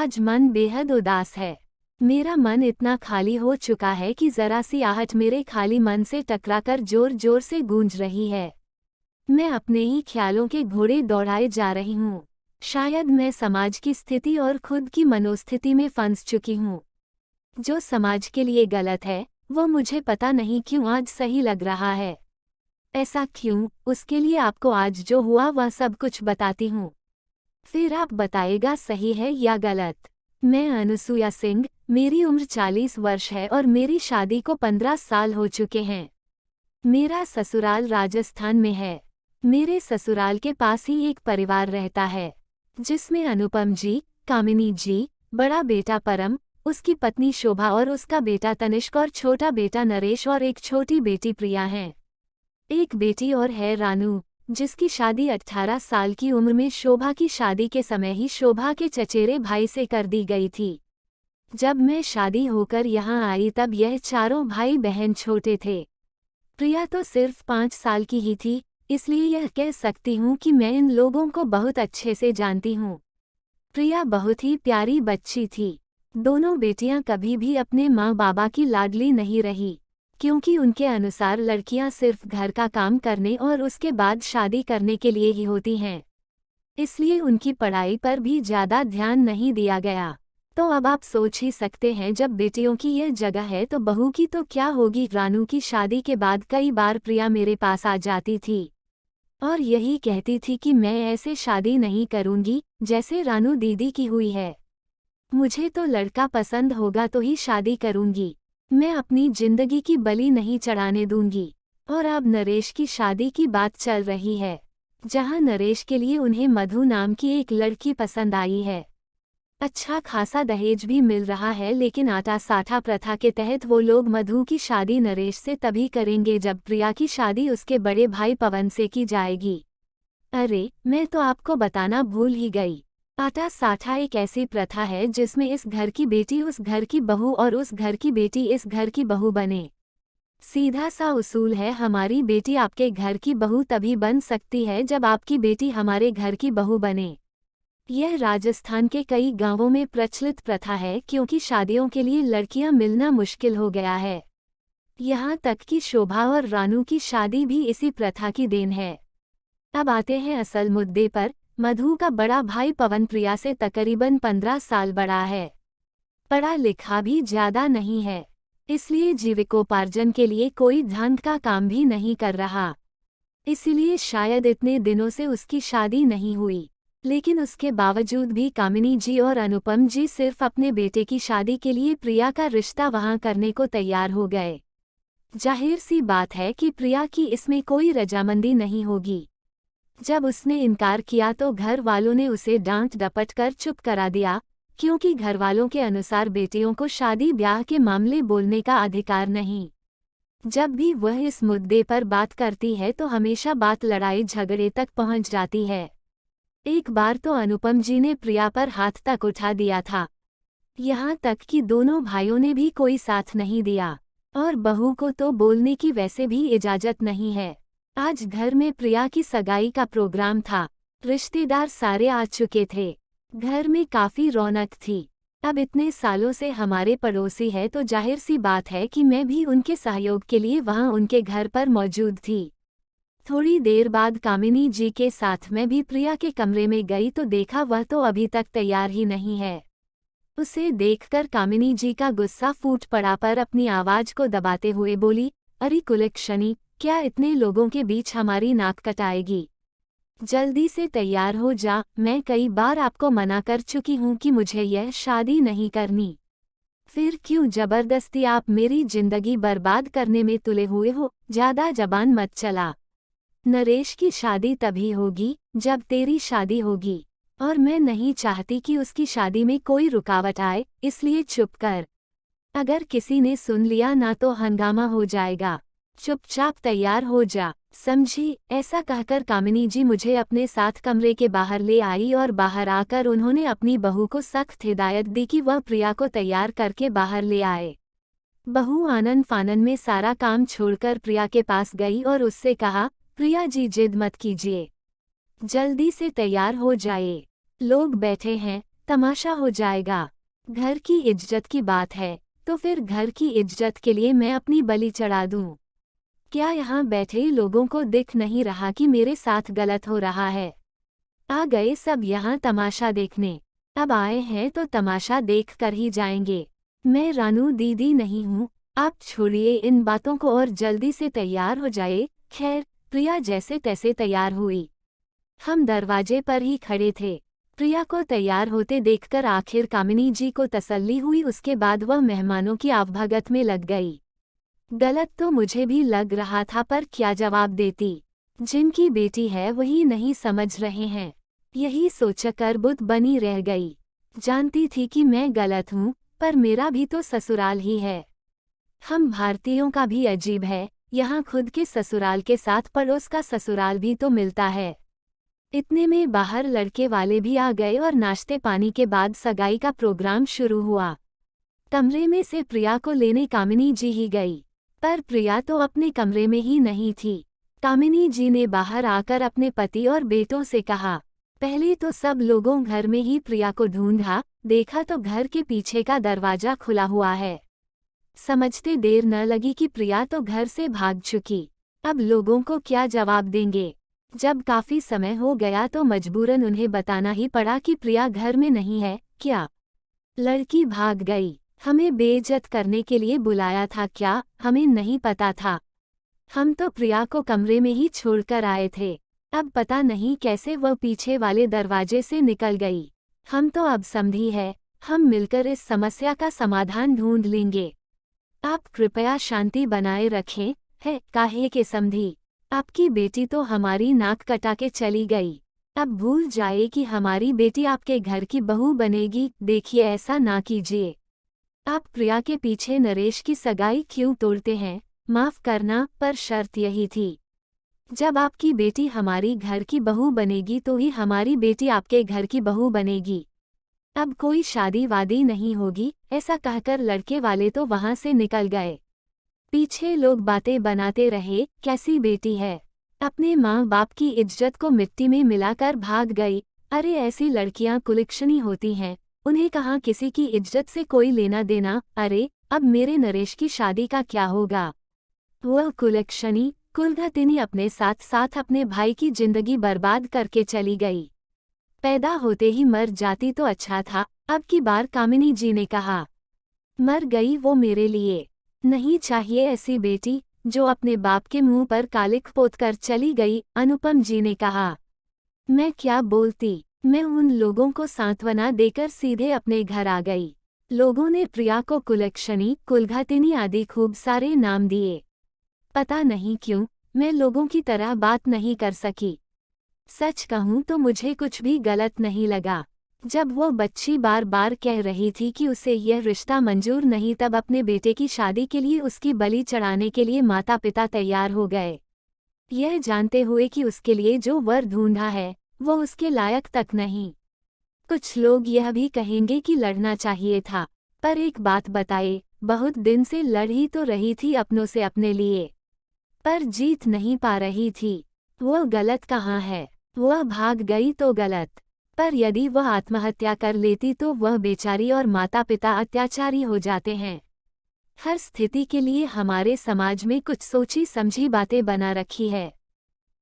आज मन बेहद उदास है। मेरा मन इतना खाली हो चुका है कि जरा सी आहट मेरे खाली मन से टकराकर जोर जोर से गूंज रही है। मैं अपने ही ख्यालों के घोड़े दौड़ाए जा रही हूँ। शायद मैं समाज की स्थिति और खुद की मनोस्थिति में फंस चुकी हूँ। जो समाज के लिए गलत है वो मुझे पता नहीं क्यों आज सही लग रहा है। ऐसा क्यों, उसके लिए आपको आज जो हुआ वह सब कुछ बताती हूँ, फिर आप बताएगा सही है या गलत। मैं अनुसुया सिंह, मेरी उम्र 40 वर्ष है और मेरी शादी को 15 साल हो चुके हैं। मेरा ससुराल राजस्थान में है। मेरे ससुराल के पास ही एक परिवार रहता है जिसमें अनुपम जी, कामिनी जी, बड़ा बेटा परम, उसकी पत्नी शोभा और उसका बेटा तनिष्क और छोटा बेटा नरेश और एक छोटी बेटी प्रिया हैं। एक बेटी और है रानू, जिसकी शादी 18 साल की उम्र में शोभा की शादी के समय ही शोभा के चचेरे भाई से कर दी गई थी। जब मैं शादी होकर यहाँ आई तब यह चारों भाई बहन छोटे थे। प्रिया तो सिर्फ 5 साल की ही थी, इसलिए यह कह सकती हूँ कि मैं इन लोगों को बहुत अच्छे से जानती हूँ। प्रिया बहुत ही प्यारी बच्ची थी। दोनों बेटियां कभी भी अपने माँ बाबा की लाडली नहीं रही, क्योंकि उनके अनुसार लड़कियां सिर्फ घर का काम करने और उसके बाद शादी करने के लिए ही होती हैं। इसलिए उनकी पढ़ाई पर भी ज़्यादा ध्यान नहीं दिया गया। तो अब आप सोच ही सकते हैं, जब बेटियों की यह जगह है तो बहू की तो क्या होगी। रानू की शादी के बाद कई बार प्रिया मेरे पास आ जाती थी और यही कहती थी कि मैं ऐसे शादी नहीं करूंगी जैसे रानू दीदी की हुई है। मुझे तो लड़का पसंद होगा तो ही शादी करूंगी। मैं अपनी जिंदगी की बलि नहीं चढ़ाने दूंगी। और अब नरेश की शादी की बात चल रही है, जहां नरेश के लिए उन्हें मधु नाम की एक लड़की पसंद आई है। अच्छा खासा दहेज भी मिल रहा है, लेकिन आटा साठा प्रथा के तहत वो लोग मधु की शादी नरेश से तभी करेंगे जब प्रिया की शादी उसके बड़े भाई पवन से की जाएगी। अरे, मैं तो आपको बताना भूल ही गई। आटा साठा एक ऐसी प्रथा है जिसमें इस घर की बेटी उस घर की बहू और उस घर की बेटी इस घर की बहू बने। सीधा सा उसूल है, हमारी बेटी आपके घर की बहू तभी बन सकती है जब आपकी बेटी हमारे घर की बहू बने। यह राजस्थान के कई गांवों में प्रचलित प्रथा है, क्योंकि शादियों के लिए लड़कियां मिलना मुश्किल हो गया है। यहाँ तक कि शोभा और रानू की शादी भी इसी प्रथा की देन है। अब आते हैं असल मुद्दे पर। मधु का बड़ा भाई पवन प्रिया से तकरीबन 15 साल बड़ा है। पढ़ा लिखा भी ज्यादा नहीं है, इसलिए जीविकोपार्जन के लिए कोई ढंग का काम भी नहीं कर रहा। इसीलिए शायद इतने दिनों से उसकी शादी नहीं हुई। लेकिन उसके बावजूद भी कामिनी जी और अनुपम जी सिर्फ अपने बेटे की शादी के लिए प्रिया का रिश्ता वहां करने को तैयार हो गए। जाहिर सी बात है कि प्रिया की इसमें कोई रजामंदी नहीं होगी। जब उसने इनकार किया तो घर वालों ने उसे डांट डपट कर चुप करा दिया, क्योंकि घर वालों के अनुसार बेटियों को शादी ब्याह के मामले बोलने का अधिकार नहीं। जब भी वह इस मुद्दे पर बात करती है तो हमेशा बात लड़ाई झगड़े तक पहुंच जाती है। एक बार तो अनुपम जी ने प्रिया पर हाथ तक उठा दिया था। यहाँ तक कि दोनों भाइयों ने भी कोई साथ नहीं दिया, और बहू को तो बोलने की वैसे भी इजाजत नहीं है। आज घर में प्रिया की सगाई का प्रोग्राम था। रिश्तेदार सारे आ चुके थे। घर में काफी रौनक थी। अब इतने सालों से हमारे पड़ोसी है तो जाहिर सी बात है कि मैं भी उनके सहयोग के लिए वहां उनके घर पर मौजूद थी। थोड़ी देर बाद कामिनी जी के साथ मैं भी प्रिया के कमरे में गई तो देखा वह तो अभी तक तैयार ही नहीं है। उसे देखकर कामिनी जी का गुस्सा फूट पड़ा, पर अपनी आवाज को दबाते हुए बोली, अरे कुलक्षणी, क्या इतने लोगों के बीच हमारी नाक कटाएगी? जल्दी से तैयार हो जा। मैं कई बार आपको मना कर चुकी हूँ कि मुझे यह शादी नहीं करनी। फिर क्यों जबरदस्ती आप मेरी जिंदगी बर्बाद करने में तुले हुए हो? ज्यादा जबान मत चला। नरेश की शादी तभी होगी जब तेरी शादी होगी, और मैं नहीं चाहती कि उसकी शादी में कोई रुकावट आए, इसलिए चुप कर। अगर किसी ने सुन लिया ना तो हंगामा हो जाएगा। चुपचाप तैयार हो जा, समझी? ऐसा कहकर कामिनी जी मुझे अपने साथ कमरे के बाहर ले आई और बाहर आकर उन्होंने अपनी बहू को सख्त हिदायत दी कि वह प्रिया को तैयार करके बाहर ले आए। बहू आनन फानन में सारा काम छोड़कर प्रिया के पास गई और उससे कहा, प्रिया जी जिद मत कीजिए, जल्दी से तैयार हो जाए। लोग बैठे हैं, तमाशा हो जाएगा। घर की इज्जत की बात है तो फिर घर की इज्जत के लिए मैं अपनी बलि चढ़ा दूं। क्या यहाँ बैठे लोगों को दिख नहीं रहा कि मेरे साथ गलत हो रहा है? आ गए सब यहाँ तमाशा देखने। अब आए हैं तो तमाशा देख कर ही जाएंगे। मैं रानू दीदी नहीं हूँ। आप छोड़िए इन बातों को और जल्दी से तैयार हो जाए। खैर, प्रिया जैसे तैसे तैयार हुई। हम दरवाजे पर ही खड़े थे। प्रिया को तैयार होते देखकर आखिर कामिनी जी को तसल्ली हुई। उसके बाद वह मेहमानों की आवभगत में लग गई। गलत तो मुझे भी लग रहा था पर क्या जवाब देती। जिनकी बेटी है वही नहीं समझ रहे हैं। यही सोचकर बुत बनी रह गई। जानती थी कि मैं गलत हूँ पर मेरा भी तो ससुराल ही है। हम भारतीयों का भी अजीब है, यहाँ खुद के ससुराल के साथ पड़ोस का ससुराल भी तो मिलता है। इतने में बाहर लड़के वाले भी आ गए और नाश्ते पानी के बाद सगाई का प्रोग्राम शुरू हुआ। कमरे में से प्रिया को लेने कामिनी जी ही गई, पर प्रिया तो अपने कमरे में ही नहीं थी। कामिनी जी ने बाहर आकर अपने पति और बेटों से कहा। पहले तो सब लोगों घर में ही प्रिया को ढूंढा, देखा तो घर के पीछे का दरवाजा खुला हुआ है। समझते देर न लगी कि प्रिया तो घर से भाग चुकी। अब लोगों को क्या जवाब देंगे? जब काफी समय हो गया तो मजबूरन उन्हें बताना ही पड़ा कि प्रिया घर में नहीं है। क्या लड़की भाग गई? हमें बेइज्जत करने के लिए बुलाया था क्या? हमें नहीं पता था। हम तो प्रिया को कमरे में ही छोड़कर आए थे। अब पता नहीं कैसे वह पीछे वाले दरवाजे से निकल गई। हम तो अब समझी है, हम मिलकर इस समस्या का समाधान ढूंढ लेंगे। आप कृपया शांति बनाए रखें। है काहे के समझी? आपकी बेटी तो हमारी नाक कटा के चली गई। अब भूल जाए कि हमारी बेटी आपके घर की बहू बनेगी। देखिए ऐसा ना कीजिए। आप प्रिया के पीछे नरेश की सगाई क्यों तोड़ते हैं? माफ करना, पर शर्त यही थी, जब आपकी बेटी हमारी घर की बहू बनेगी तो ही हमारी बेटी आपके घर की बहू बनेगी। अब कोई शादी वादी नहीं होगी। ऐसा कहकर लड़के वाले तो वहां से निकल गए। पीछे लोग बातें बनाते रहे। कैसी बेटी है, अपने माँ बाप की इज्जत को मिट्टी में मिलाकर भाग गई। अरे ऐसी लड़कियां कुलक्षणी होती हैं, उन्हें कहाँ किसी की इज्जत से कोई लेना देना। अरे अब मेरे नरेश की शादी का क्या होगा? वह कुलक्षणी कुलघतिनी अपने साथ साथ अपने भाई की जिंदगी बर्बाद करके चली गई। पैदा होते ही मर जाती तो अच्छा था। अब की बार कामिनी जी ने कहा। मर गई वो मेरे लिए। नहीं चाहिए ऐसी बेटी जो अपने बाप के मुंह पर कालिख पोत कर चली गई। अनुपम जी ने कहा। मैं क्या बोलती। मैं उन लोगों को सांत्वना देकर सीधे अपने घर आ गई। लोगों ने प्रिया को कुलक्षणी कुलघतिनी आदि खूब सारे नाम दिए। पता नहीं क्यों मैं लोगों की तरह बात नहीं कर सकी। सच कहूँ तो मुझे कुछ भी गलत नहीं लगा। जब वो बच्ची बार बार कह रही थी कि उसे यह रिश्ता मंजूर नहीं, तब अपने बेटे की शादी के लिए उसकी बलि चढ़ाने के लिए माता पिता तैयार हो गए, यह जानते हुए कि उसके लिए जो वर ढूंढा है वो उसके लायक तक नहीं। कुछ लोग यह भी कहेंगे कि लड़ना चाहिए था, पर एक बात बताए, बहुत दिन से लड़ ही तो रही थी अपनों से अपने लिए, पर जीत नहीं पा रही थी। वह गलत कहाँ है? वह भाग गई तो गलत, पर यदि वह आत्महत्या कर लेती तो वह बेचारी और माता पिता अत्याचारी हो जाते हैं। हर स्थिति के लिए हमारे समाज में कुछ सोची समझी बातें बना रखी है।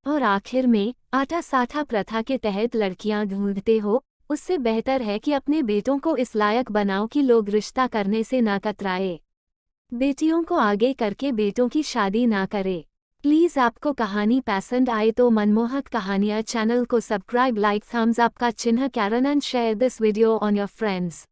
और आखिर में आटा साठा प्रथा के तहत लड़कियां ढूंढते हो, उससे बेहतर है कि अपने बेटों को इस लायक बनाओ कि लोग रिश्ता करने से ना कतराए। बेटियों को आगे करके बेटों की शादी ना करे। प्लीज़ आपको कहानी पसंद आए तो मनमोहक कहानियाँ चैनल को सब्सक्राइब, लाइक, थम्स अप का चिन्ह कैरन and share this video on your friends.